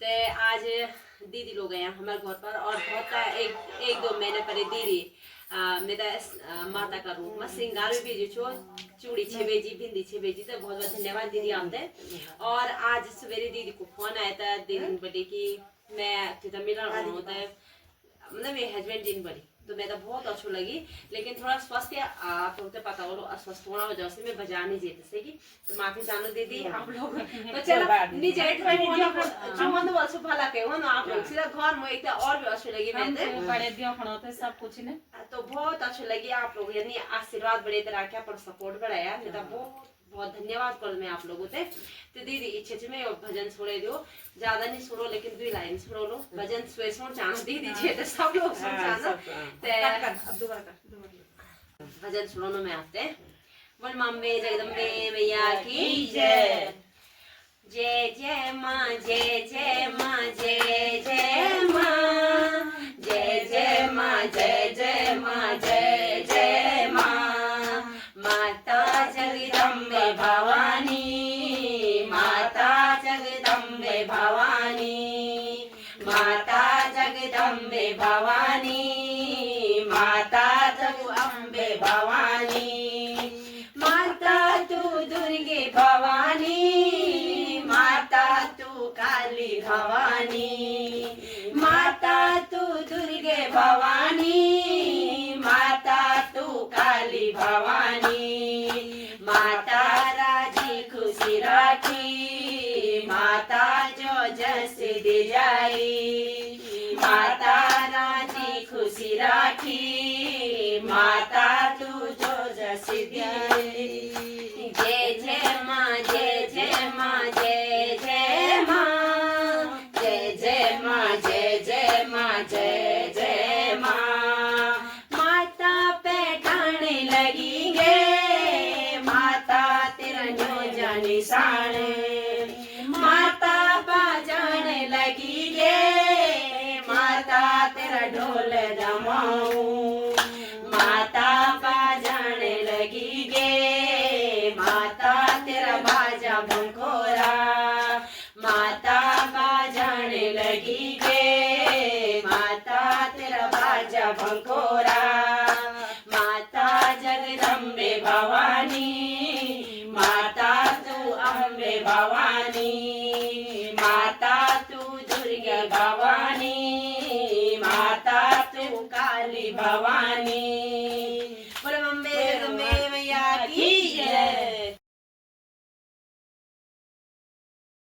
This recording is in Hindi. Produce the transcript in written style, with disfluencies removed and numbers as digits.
तो आज दीदी लोग आए हमारे घर पर और बहुत एक दो महीने पहले दीदी मेरा माता का रूप में श्रृंगार भी भेजी छो चूड़ी छे भेजी बिंदी छे भेजी तो बहुत बहुत धन्यवाद दीदी आपने। और आज सवेरे दीदी को फोन आया था दीदी बोले कि मैं तुझे मिलना होता है मतलब मेरे हस्बैंड दिन बड़ी तो मैं तो बहुत अच्छी लगी लेकिन थोड़ा स्वास्थ्य आप लोग तो पता हो अस्वस्थ होना वजह से मैं बजा नहीं जेते से की तो माफी चाहूँ दीदी आप लोग तो चलो नहीं जेट चुमन बोल सो भला के हो ना आप लोग सीधा घर में एक और भी अच्छी लगी मैं बड़े दियो खणोते सब कुछ ने तो बहुत अच्छी लगी आप लोग यानी आशीर्वाद बड़े तरह के पर सपोर्ट बढ़ाया मैं तो बहुत बहुत धन्यवाद कर मैं आप लोगों से। तो दीदी इच्छे में भजन छोड़े दो ज्यादा नहीं सुनो लेकिन 2 लाइन सुनो लो भजन सुए सुन चाहना दीदी जी तो सब लोग सुन चाहना भजन सुनो में आते बोल मम्मी जगदम्बे मैया की जय जय जय माँ जय जय माँ जय जय माँ जय जय माँ जय जय माँ जय जय माँ माता जगदम्बे भवानी माता जगदम्बे भवानी माता जगदम्बे भवानी माता जगदम्बे भवानी माता तू दुर्गे भवानी माता तू काली भवानी माता तू दुर्गे भवानी माता तू काली भवानी माता राजी खुशी राखी माता जो जस दे जाई माता राजी खुशी राखी माता तू जो जस दे जय जय माँ जय जय माँ जय जय माँ जय जय माँ जय जय माँ जय जय माँ माता पैठाने लगी गे माता तेरा न्यो जाने साने माता बाजाने लगी गे माता तेरा ढोल दमाऊं माता बाजाने लगी गे माता तेरा बाजा भंकोरा माता बाजाने लगी गे माता तेरा बाजा भंकोरा माता जगदम्बे भवानी माता तू अम्बे भवानी माता तू दुर्गे भवानी माता तू काली भवानी